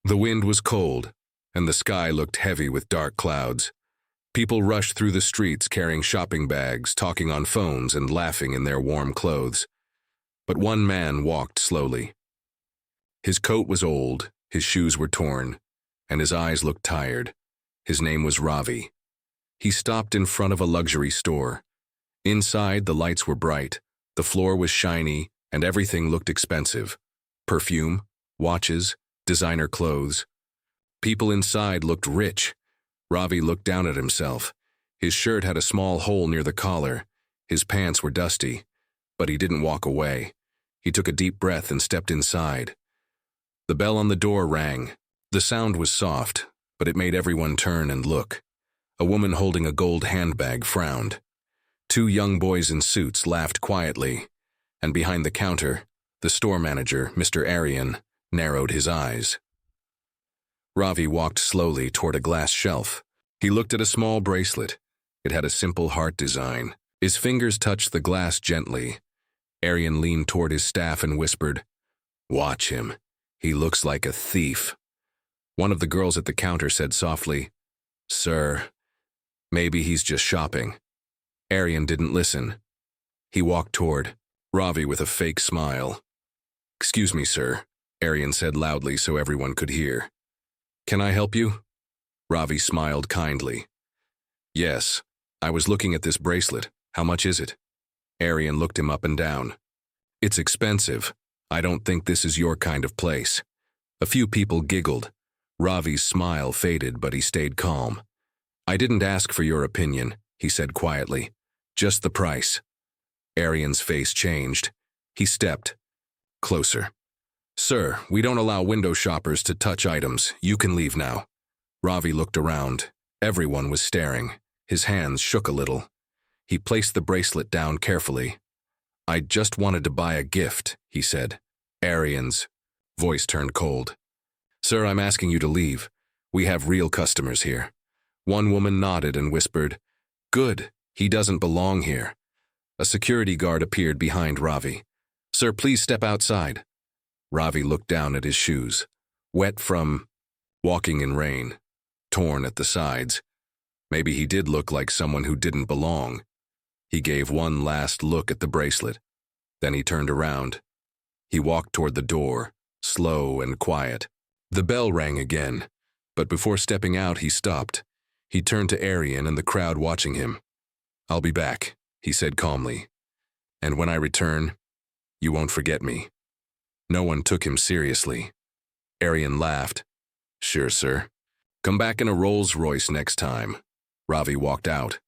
The wind was cold, and the sky looked heavy with dark clouds. People rushed through the streets carrying shopping bags, talking on phones and laughing in their warm clothes. But one man walked slowly. His coat was old, his shoes were torn, and his eyes looked tired. His name was Ravi. He stopped in front of a luxury store. Inside, the lights were bright, the floor was shiny, and everything looked expensive. Perfume, watches, designer clothes. People inside looked rich. Ravi looked down at himself. His shirt had a small hole near the collar. His pants were dusty, but he didn't walk away. He took a deep breath and stepped inside. The bell on the door rang. The sound was soft, but it made everyone turn and look. A woman holding a gold handbag frowned. Two young boys in suits laughed quietly, and behind the counter, the store manager, Mr. Aryan, narrowed his eyes. Ravi walked slowly toward a glass shelf. He looked at a small bracelet. It had a simple heart design. His fingers touched the glass gently. Aryan leaned toward his staff and whispered, "Watch him. He looks like a thief." One of the girls at the counter said softly, "Sir, maybe he's just shopping." Aryan didn't listen. He walked toward Ravi with a fake smile. "Excuse me, sir," Aryan said loudly so everyone could hear. "Can I help you?" Ravi smiled kindly. "Yes, I was looking at this bracelet. How much is it?" Aryan looked him up and down. "It's expensive. I don't think this is your kind of place." A few people giggled. Ravi's smile faded, but he stayed calm. "I didn't ask for your opinion," he said quietly. "Just the price." Aryan's face changed. He stepped closer. "Sir, we don't allow window shoppers to touch items. You can leave now." Ravi looked around. Everyone was staring. His hands shook a little. He placed the bracelet down carefully. "I just wanted to buy a gift," he said. Aryan's voice turned cold. "Sir, I'm asking you to leave. We have real customers here." One woman nodded and whispered, "Good, he doesn't belong here." A security guard appeared behind Ravi. "Sir, please step outside." Ravi looked down at his shoes, wet from walking in rain, torn at the sides. Maybe he did look like someone who didn't belong. He gave one last look at the bracelet. Then he turned around. He walked toward the door, slow and quiet. The bell rang again, but before stepping out he stopped. He turned to Aryan and the crowd watching him. "I'll be back," he said calmly. "And when I return, you won't forget me." No one took him seriously. Aryan laughed. "Sure, sir. Come back in a Rolls-Royce next time." Ravi walked out.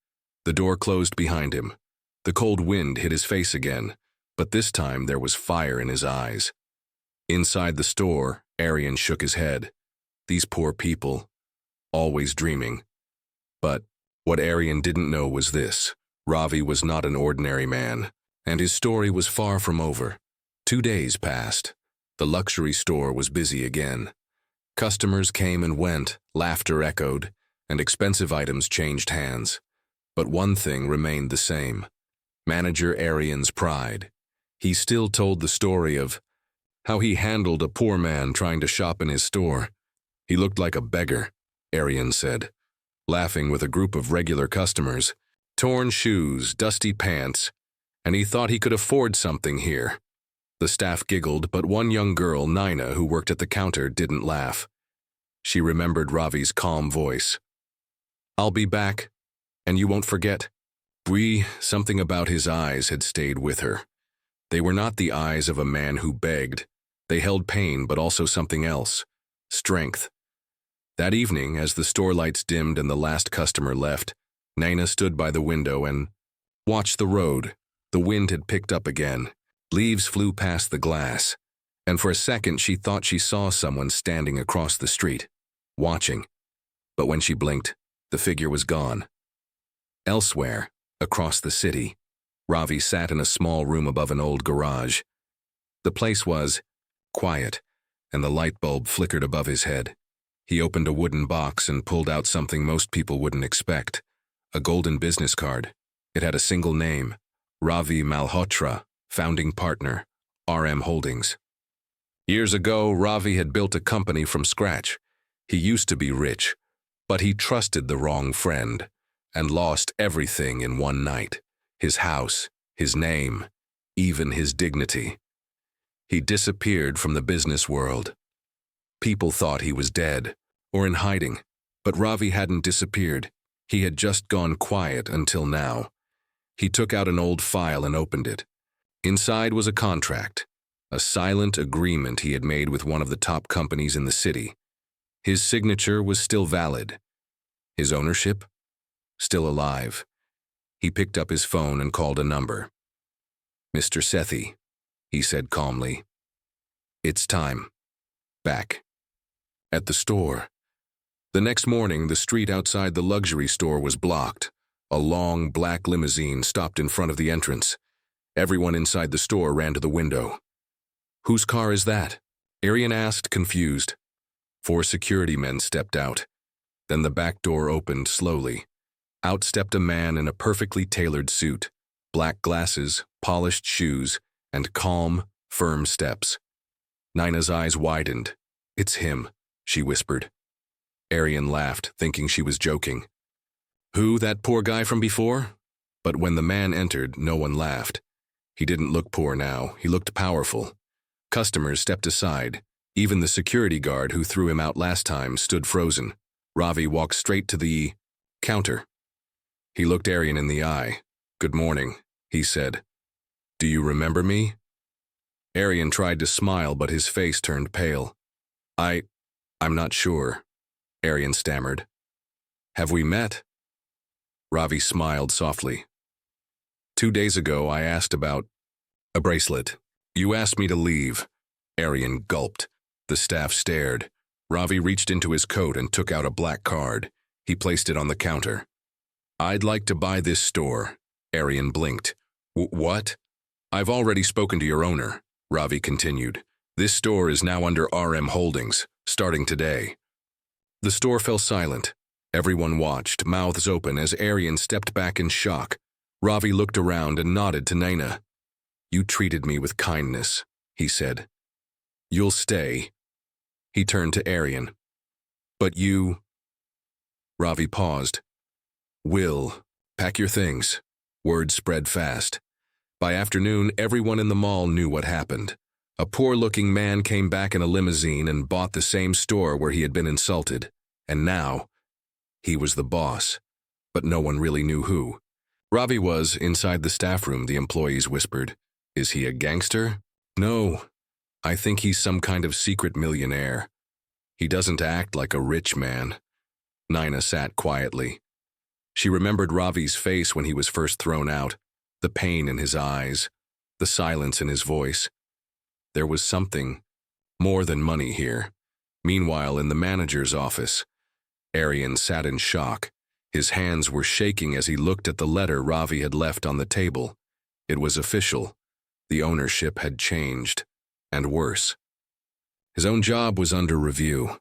The door closed behind him. The cold wind hit his face again, but this time there was fire in his eyes. Inside the store, Aryan shook his head. These poor people, always dreaming. But what Aryan didn't know was this: Ravi was not an ordinary man, and his story was far from over. 2 days passed. The luxury store was busy again. Customers came and went, laughter echoed, and expensive items changed hands. But one thing remained the same: Manager Aryan's pride. He still told the story of how he handled a poor man trying to shop in his store. "He looked like a beggar," Aryan said, laughing with a group of regular customers. "Torn shoes, dusty pants, and he thought he could afford something here." The staff giggled, but one young girl, Nina, who worked at the counter, didn't laugh. She remembered Ravi's calm voice. "I'll be back, and you won't forget." Something about his eyes had stayed with her. They were not the eyes of a man who begged. They held pain, but also something else: strength. That evening, as the store lights dimmed and the last customer left, Nina stood by the window and watched the road. The wind had picked up again. Leaves flew past the glass, and for a second she thought she saw someone standing across the street, watching. But when she blinked, the figure was gone. Elsewhere, across the city, Ravi sat in a small room above an old garage. The place was quiet, and the light bulb flickered above his head. He opened a wooden box and pulled out something most people wouldn't expect: a golden business card. It had a single name: Ravi Malhotra, founding partner, RM Holdings. Years ago, Ravi had built a company from scratch. He used to be rich, but he trusted the wrong friend and lost everything in one night. His house, his name, even his dignity. He disappeared from the business world. People thought he was dead or in hiding, but Ravi hadn't disappeared. He had just gone quiet until now. He took out an old file and opened it. Inside was a contract, a silent agreement he had made with one of the top companies in the city. His signature was still valid. His ownership? Still alive. He picked up his phone and called a number. "Mr. Sethi," he said calmly. "It's time. Back." At the store. The next morning, the street outside the luxury store was blocked. A long, black limousine stopped in front of the entrance. Everyone inside the store ran to the window. "Whose car is that?" Arian asked, confused. 4 security men stepped out. Then the back door opened slowly. Out stepped a man in a perfectly tailored suit, black glasses, polished shoes, and calm, firm steps. Nina's eyes widened. "It's him," she whispered. Arian laughed, thinking she was joking. "Who, that poor guy from before?" But when the man entered, no one laughed. He didn't look poor now, he looked powerful. Customers stepped aside. Even the security guard who threw him out last time stood frozen. Ravi walked straight to the counter. He looked Arian in the eye. "Good morning," he said. "Do you remember me?" Arian tried to smile, but his face turned pale. I'm not sure," Arian stammered. "Have we met?" Ravi smiled softly. "2 days ago, I asked about a bracelet. You asked me to leave." Arian gulped. The staff stared. Ravi reached into his coat and took out a black card. He placed it on the counter. "I'd like to buy this store." Arian blinked. What? "I've already spoken to your owner," Ravi continued. "This store is now under RM Holdings, starting today." The store fell silent. Everyone watched, mouths open, as Arian stepped back in shock. Ravi looked around and nodded to Nina. "You treated me with kindness," he said. "You'll stay." He turned to Arian. "But you—" Ravi paused. "Will, pack your things." Word spread fast. By afternoon, everyone in the mall knew what happened. A poor-looking man came back in a limousine and bought the same store where he had been insulted. And now, he was the boss. But no one really knew who. Ravi was inside the staff room, the employees whispered. "Is he a gangster?" "No. I think he's some kind of secret millionaire. He doesn't act like a rich man." Nina sat quietly. She remembered Ravi's face when he was first thrown out, the pain in his eyes, the silence in his voice. There was something more than money here. Meanwhile, in the manager's office, Arian sat in shock. His hands were shaking as he looked at the letter Ravi had left on the table. It was official. The ownership had changed, and worse. His own job was under review.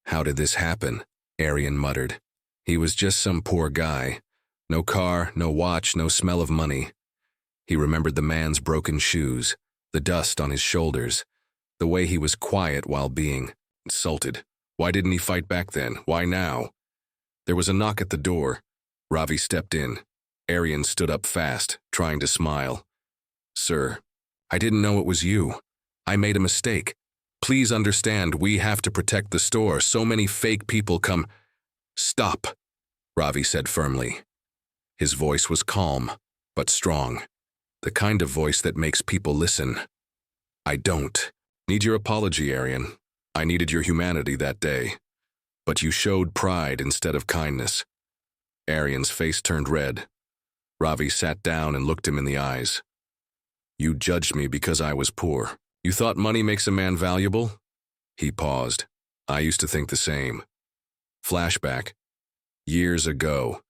"How did this happen?" Arian muttered. He was just some poor guy. No car, no watch, no smell of money. He remembered the man's broken shoes, the dust on his shoulders, the way he was quiet while being insulted. Why didn't he fight back then? Why now? There was a knock at the door. Ravi stepped in. Arian stood up fast, trying to smile. "Sir, I didn't know it was you. I made a mistake. Please understand, we have to protect the store. So many fake people come—" "Stop," Ravi said firmly. His voice was calm, but strong. The kind of voice that makes people listen. "I don't need your apology, Arian. I needed your humanity that day. But you showed pride instead of kindness." Arian's face turned red. Ravi sat down and looked him in the eyes. "You judged me because I was poor. You thought money makes a man valuable?" He paused. "I used to think the same." Flashback. Years ago.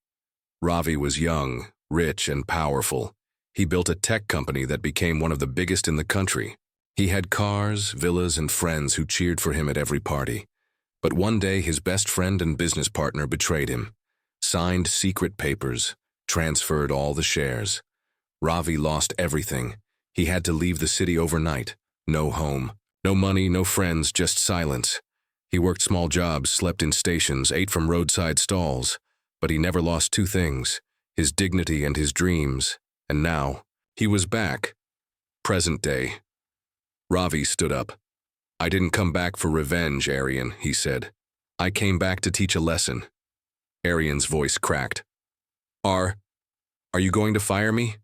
Ravi was young, rich, and powerful. He built a tech company that became one of the biggest in the country. He had cars, villas, and friends who cheered for him at every party. But one day his best friend and business partner betrayed him, signed secret papers, transferred all the shares. Ravi lost everything. He had to leave the city overnight. No home, No money, no friends, just silence. He worked small jobs, slept in stations, ate from roadside stalls, but he never lost two things, his dignity and his dreams. And now, he was back. Present day. Ravi stood up. I didn't come back for revenge, Aryan, he said. I came back to teach a lesson. Aryan's voice cracked. Are you going to fire me?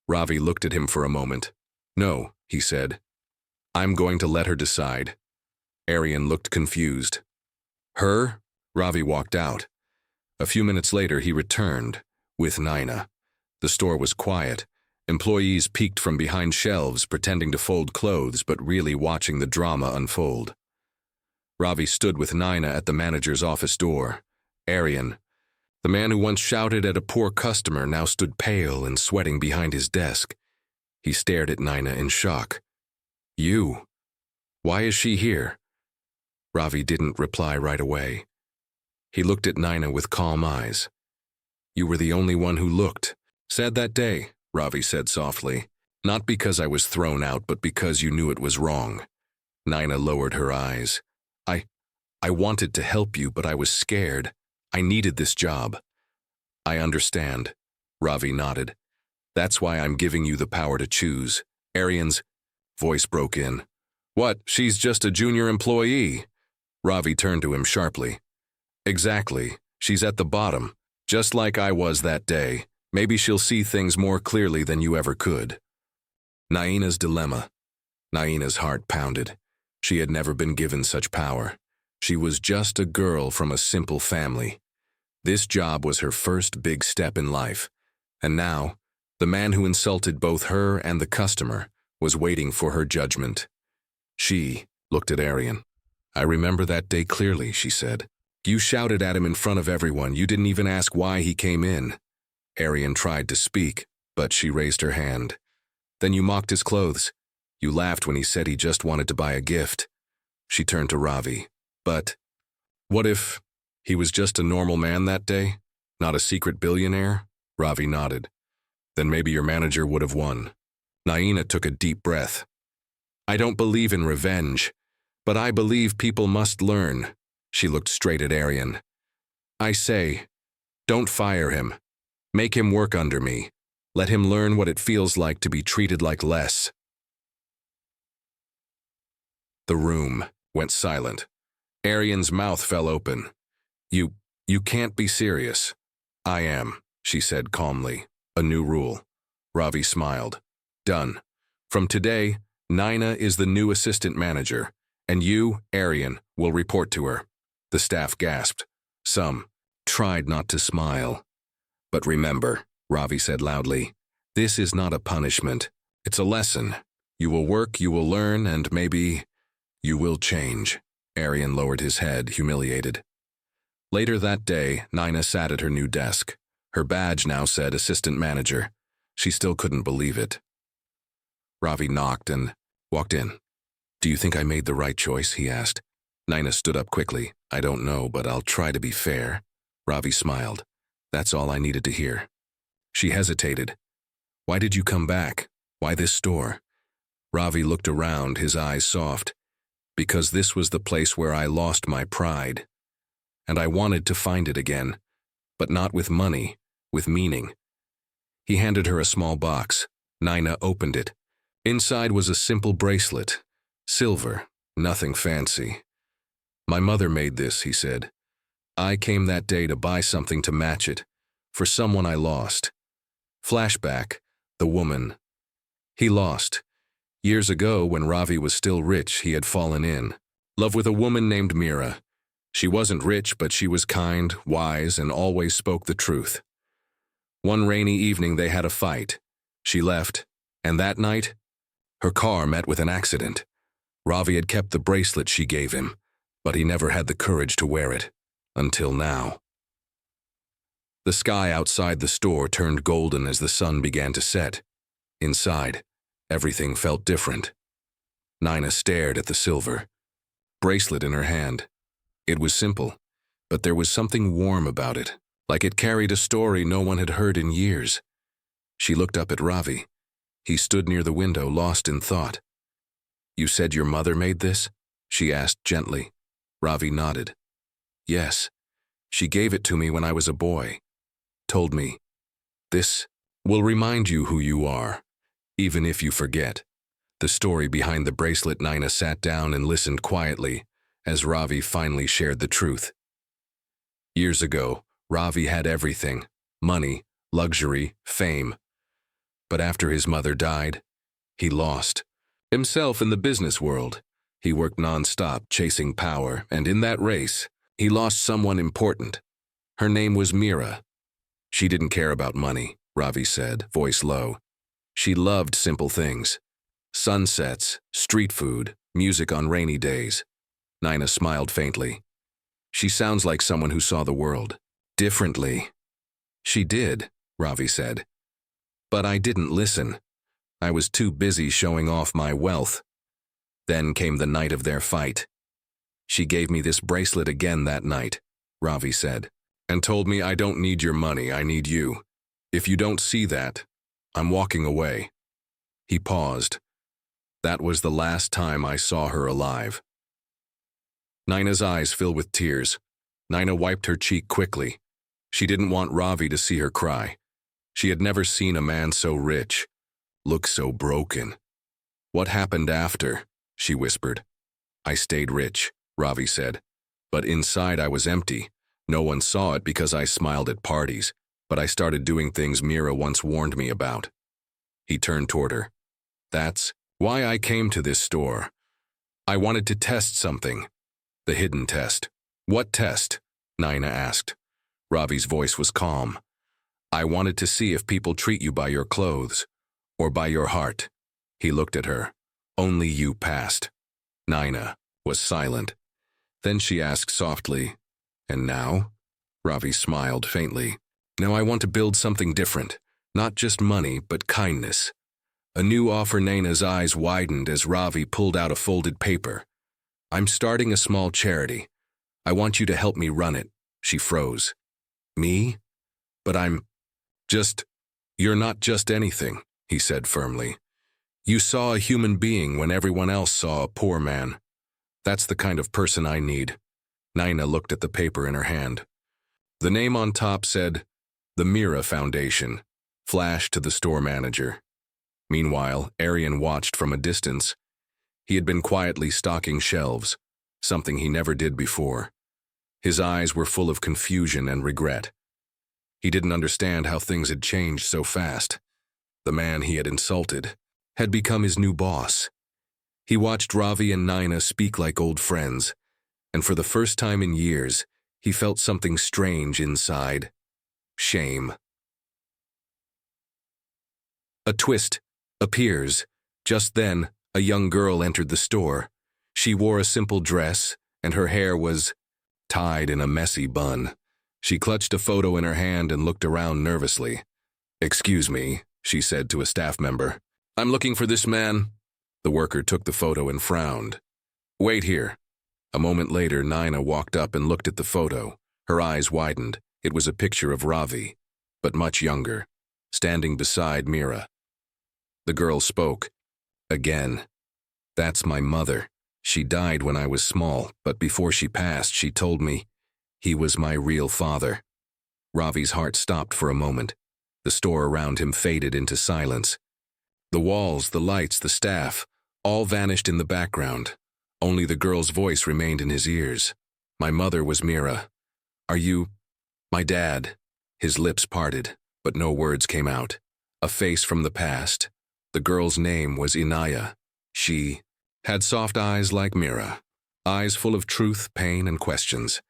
Ravi looked at him for a moment. No, he said. I'm going to let her decide. Aryan looked confused. Her? Ravi walked out. A few minutes later, he returned, with Naina. The store was quiet. Employees peeked from behind shelves, pretending to fold clothes, but really watching the drama unfold. Ravi stood with Naina at the manager's office door. Aryan, the man who once shouted at a poor customer, now stood pale and sweating behind his desk. He stared at Naina in shock. You? Why is she here? Ravi didn't reply right away. He looked at Naina with calm eyes. You were the only one who looked. Said that day, Ravi said softly. Not because I was thrown out, but because you knew it was wrong. Naina lowered her eyes. I wanted to help you, but I was scared. I needed this job. I understand. Ravi nodded. That's why I'm giving you the power to choose. Aryan's voice broke in. What? She's just a junior employee. Ravi turned to him sharply. Exactly. She's at the bottom, just like I was that day. Maybe she'll see things more clearly than you ever could. Naina's dilemma. Naina's heart pounded. She had never been given such power. She was just a girl from a simple family. This job was her first big step in life. And now, the man who insulted both her and the customer was waiting for her judgment. She looked at Aryan. I remember that day clearly, she said. You shouted at him in front of everyone. You didn't even ask why he came in. Aryan tried to speak, but she raised her hand. Then you mocked his clothes. You laughed when he said he just wanted to buy a gift. She turned to Ravi. But what if he was just a normal man that day? Not a secret billionaire? Ravi nodded. Then maybe your manager would have won. Naina took a deep breath. I don't believe in revenge, but I believe people must learn. She looked straight at Aryan. I say, don't fire him. Make him work under me. Let him learn what it feels like to be treated like less. The room went silent. Aryan's mouth fell open. You can't be serious. I am, she said calmly. A new rule. Ravi smiled. Done. From today, Naina is the new assistant manager, and you, Aryan, will report to her. The staff gasped. Some tried not to smile. But remember, Ravi said loudly, this is not a punishment. It's a lesson. You will work, you will learn, and maybe you will change. Aryan lowered his head, humiliated. Later that day, Naina sat at her new desk. Her badge now said assistant manager. She still couldn't believe it. Ravi knocked and walked in. Do you think I made the right choice? He asked. Naina stood up quickly. I don't know, but I'll try to be fair. Ravi smiled. That's all I needed to hear. She hesitated. Why did you come back? Why this store? Ravi looked around, his eyes soft. Because this was the place where I lost my pride. And I wanted to find it again, but not with money, with meaning. He handed her a small box. Naina opened it. Inside was a simple bracelet. Silver, nothing fancy. My mother made this, he said. I came that day to buy something to match it, for someone I lost. Flashback, the woman. He lost. Years ago, when Ravi was still rich, he had fallen in love with a woman named Mira. She wasn't rich, but she was kind, wise, and always spoke the truth. One rainy evening, they had a fight. She left, and that night, her car met with an accident. Ravi had kept the bracelet she gave him, but he never had the courage to wear it, until now. The sky outside the store turned golden as the sun began to set. Inside, everything felt different. Naina stared at the silver bracelet in her hand. It was simple, but there was something warm about it, like it carried a story no one had heard in years. She looked up at Ravi. He stood near the window, lost in thought. You said your mother made this? She asked gently. Ravi nodded. Yes. She gave it to me when I was a boy. Told me, this will remind you who you are, even if you forget. The story behind the bracelet. Nina sat down and listened quietly as Ravi finally shared the truth. Years ago, Ravi had everything: money, luxury, fame. But after his mother died, he lost himself in the business world. He worked non-stop, chasing power, and in that race, he lost someone important. Her name was Mira. She didn't care about money, Ravi said, voice low. She loved simple things: sunsets, street food, music on rainy days. Nina smiled faintly. She sounds like someone who saw the world differently. She did, Ravi said. But I didn't listen. I was too busy showing off my wealth. Then came the night of their fight. She gave me this bracelet again that night, Ravi said, and told me, I don't need your money, I need you. If you don't see that, I'm walking away. He paused. That was the last time I saw her alive. Nina's eyes filled with tears. Nina wiped her cheek quickly. She didn't want Ravi to see her cry. She had never seen a man so rich, look so broken. What happened after? She whispered. I stayed rich, Ravi said. But inside I was empty. No one saw it because I smiled at parties, but I started doing things Mira once warned me about. He turned toward her. That's why I came to this store. I wanted to test something. The hidden test. What test? Nina asked. Ravi's voice was calm. I wanted to see if people treat you by your clothes, or by your heart. He looked at her. Only you passed. Nina was silent. Then she asked softly, and now? Ravi smiled faintly. Now I want to build something different. Not just money, but kindness. A new offer. Nina's eyes widened as Ravi pulled out a folded paper. I'm starting a small charity. I want you to help me run it. She froze. Me? But you're not just anything, he said firmly. You saw a human being when everyone else saw a poor man. That's the kind of person I need. Nina looked at the paper in her hand. The name on top said, The Mira Foundation, flashed to the store manager. Meanwhile, Aryan watched from a distance. He had been quietly stocking shelves, something he never did before. His eyes were full of confusion and regret. He didn't understand how things had changed so fast. The man he had insulted had become his new boss. He watched Ravi and Nina speak like old friends, and for the first time in years, he felt something strange inside. Shame. A twist appears. Just then, a young girl entered the store. She wore a simple dress, and her hair was tied in a messy bun. She clutched a photo in her hand and looked around nervously. Excuse me, she said to a staff member. I'm looking for this man. The worker took the photo and frowned. Wait here. A moment later, Nina walked up and looked at the photo. Her eyes widened. It was a picture of Ravi, but much younger, standing beside Mira. The girl spoke. Again. That's my mother. She died when I was small, but before she passed, she told me he was my real father. Ravi's heart stopped for a moment. The store around him faded into silence. The walls, the lights, the staff, all vanished in the background. Only the girl's voice remained in his ears. My mother was Mira. Are you my dad? His lips parted, but no words came out. A face from the past. The girl's name was Inaya. She had soft eyes like Mira, eyes full of truth, pain, and questions.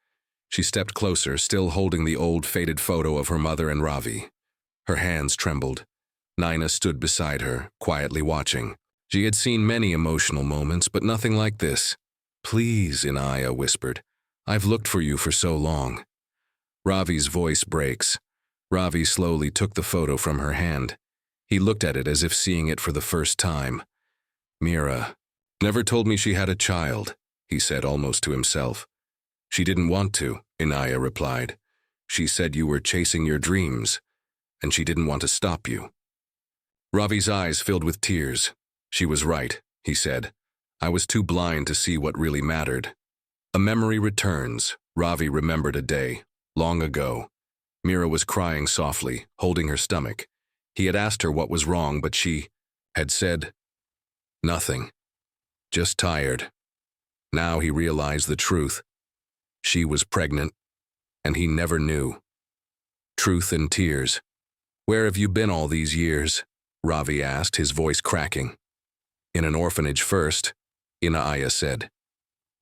She stepped closer, still holding the old faded photo of her mother and Ravi. Her hands trembled. Nina stood beside her, quietly watching. She had seen many emotional moments, but nothing like this. Please, Inaya whispered. I've looked for you for so long. Ravi's voice breaks. Ravi slowly took the photo from her hand. He looked at it as if seeing it for the first time. Mira never told me she had a child, he said almost to himself. She didn't want to, Inaya replied. She said you were chasing your dreams, and she didn't want to stop you. Ravi's eyes filled with tears. She was right, he said. I was too blind to see what really mattered. A memory returns. Ravi remembered a day, long ago. Mira was crying softly, holding her stomach. He had asked her what was wrong, but she had said nothing. Just tired. Now he realized the truth. She was pregnant, and he never knew. Truth and tears. "Where have you been all these years?" Ravi asked, his voice cracking. "In an orphanage first," Inaya said.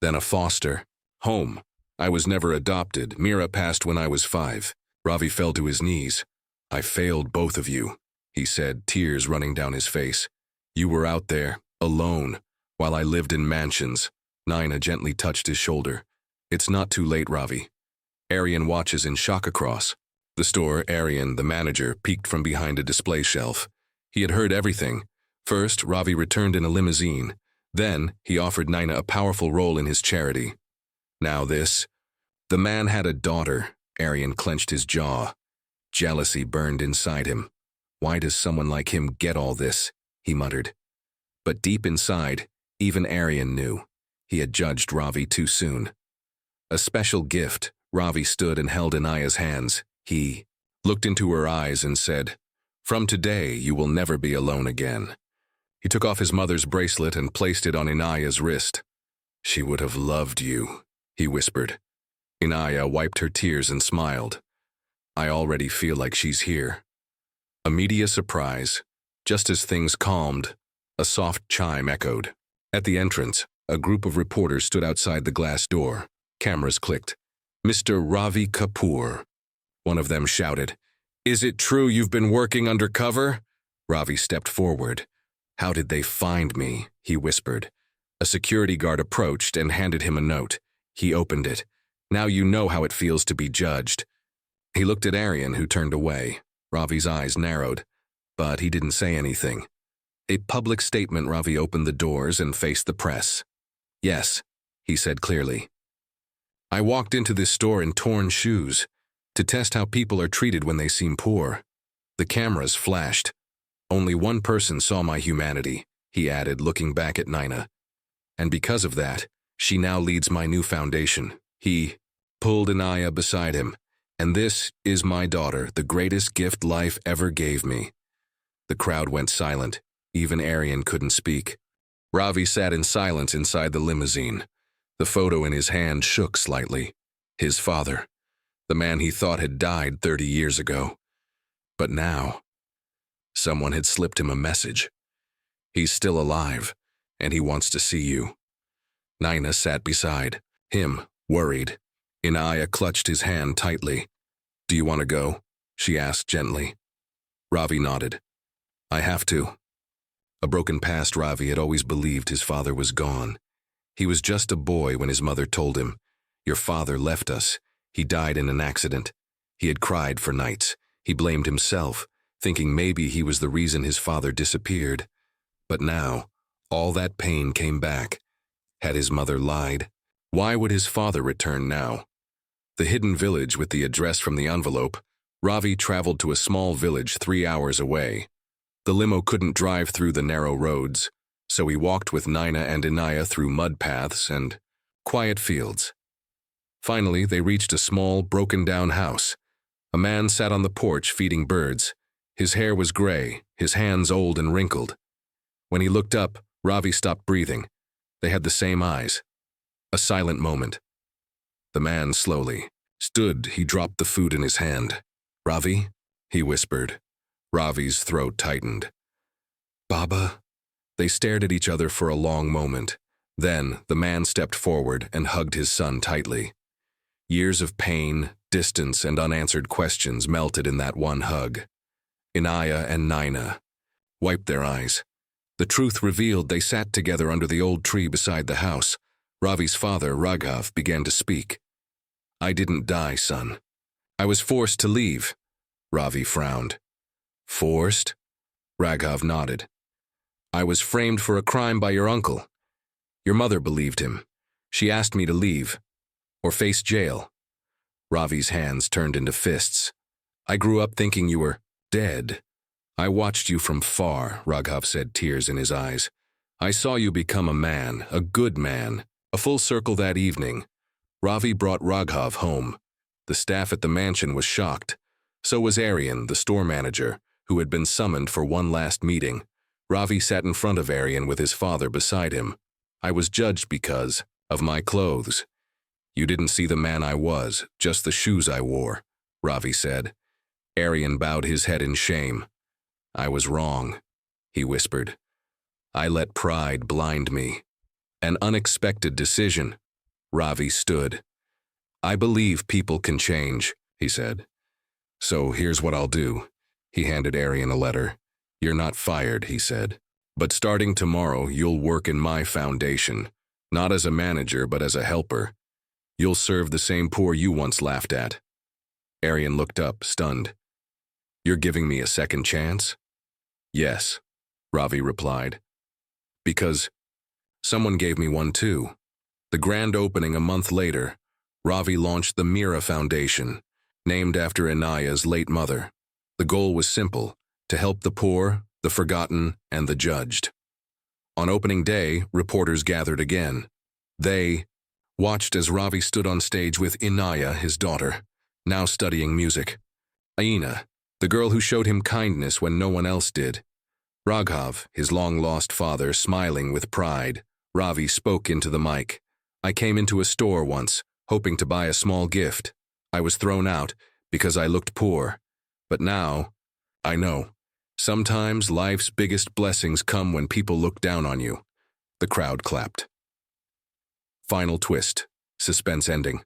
"Then a foster home. I was never adopted. Mira passed when I was 5. Ravi fell to his knees. "I failed both of you," he said, tears running down his face. "You were out there, alone, while I lived in mansions." Nina gently touched his shoulder. "It's not too late, Ravi." Aryan watches in shock across the store. Aryan, the manager, peeked from behind a display shelf. He had heard everything. First, Ravi returned in a limousine. Then, he offered Nina a powerful role in his charity. Now this. The man had a daughter. Aryan clenched his jaw. Jealousy burned inside him. "Why does someone like him get all this?" he muttered. But deep inside, even Aryan knew. He had judged Ravi too soon. A special gift. Ravi stood and held Inaya's hands. He looked into her eyes and said, "From today, you will never be alone again." He took off his mother's bracelet and placed it on Inaya's wrist. "She would have loved you," he whispered. Inaya wiped her tears and smiled. "I already feel like she's here." A media surprise. Just as things calmed, a soft chime echoed. At the entrance, a group of reporters stood outside the glass door. Cameras clicked. "Mr. Ravi Kapoor," one of them shouted. "Is it true you've been working undercover?" Ravi stepped forward. "How did they find me?" he whispered. A security guard approached and handed him a note. He opened it. "Now you know how it feels to be judged." He looked at Aryan, who turned away. Ravi's eyes narrowed, but he didn't say anything. A public statement. Ravi opened the doors and faced the press. "Yes," he said clearly. "I walked into this store in torn shoes to test how people are treated when they seem poor." The cameras flashed. "Only one person saw my humanity," he added, looking back at Nina. "And because of that, she now leads my new foundation." He pulled Inaya beside him. "And this is my daughter, the greatest gift life ever gave me." The crowd went silent. Even Aryan couldn't speak. Ravi sat in silence inside the limousine. The photo in his hand shook slightly. His father, the man he thought had died 30 years ago. But now, someone had slipped him a message. "He's still alive, and he wants to see you." Nina sat beside him, worried. Inaya clutched his hand tightly. "Do you want to go?" she asked gently. Ravi nodded. "I have to." A broken past. Ravi had always believed his father was gone. He was just a boy when his mother told him, "Your father left us. He died in an accident." He had cried for nights. He blamed himself, thinking maybe he was the reason his father disappeared. But now, all that pain came back. Had his mother lied? Why would his father return now? The hidden village with the address from the envelope. Ravi traveled to a small village 3 hours away. The limo couldn't drive through the narrow roads, so he walked with Nina and Inaya through mud paths and quiet fields. Finally, they reached a small, broken-down house. A man sat on the porch feeding birds. His hair was gray, his hands old and wrinkled. When he looked up, Ravi stopped breathing. They had the same eyes. A silent moment. The man slowly stood. He dropped the food in his hand. "Ravi?" he whispered. Ravi's throat tightened. "Baba?" They stared at each other for a long moment. Then, the man stepped forward and hugged his son tightly. Years of pain, distance, and unanswered questions melted in that one hug. Inaya and Nina wiped their eyes. The truth revealed. They sat together under the old tree beside the house. Ravi's father, Raghav, began to speak. "I didn't die, son. I was forced to leave." Ravi frowned. "Forced?" Raghav nodded. "I was framed for a crime by your uncle. Your mother believed him. She asked me to leave, or face jail." Ravi's hands turned into fists. "I grew up thinking you were dead. I watched you from far," Raghav said, tears in his eyes. I saw you become a man, a good man. A full circle that evening. Ravi brought Raghav home. The staff at the mansion was shocked. So was Aryan, the store manager, who had been summoned for one last meeting. Ravi sat in front of Aryan with his father beside him. I was judged because of my clothes. You didn't see the man I was, just the shoes I wore, Ravi said. Aryan bowed his head in shame. I was wrong, he whispered. I let pride blind me. An unexpected decision. Ravi stood. I believe people can change, he said. So here's what I'll do. He handed Aryan a letter. You're not fired, he said. But starting tomorrow, you'll work in my foundation. Not as a manager, but as a helper. You'll serve the same poor you once laughed at. Aryan looked up, stunned. You're giving me a second chance? Yes, Ravi replied. Because someone gave me one too. The grand opening a month later, Ravi launched the Mira Foundation, named after Inaya's late mother. The goal was simple, to help the poor, the forgotten, and the judged. On opening day, reporters gathered again. They watched as Ravi stood on stage with Inaya, his daughter, now studying music. Aina, the girl who showed him kindness when no one else did. Raghav, his long-lost father, smiling with pride. Ravi spoke into the mic. I came into a store once, hoping to buy a small gift. I was thrown out because I looked poor. But now, I know. Sometimes life's biggest blessings come when people look down on you. The crowd clapped. Final twist. Suspense ending.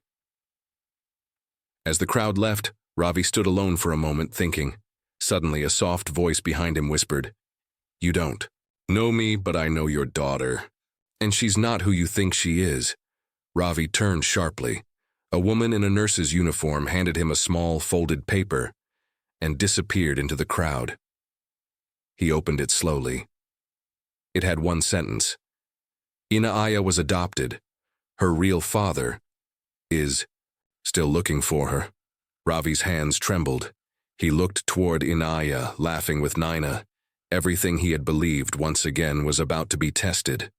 As the crowd left, Ravi stood alone for a moment thinking. Suddenly, a soft voice behind him whispered, You don't know me, but I know your daughter. And she's not who you think she is. Ravi turned sharply. A woman in a nurse's uniform handed him a small folded paper and disappeared into the crowd. He opened it slowly. It had one sentence. Inaya was adopted. Her real father is still looking for her. Ravi's hands trembled. He looked toward Inaya, laughing with Nina. Everything he had believed once again was about to be tested.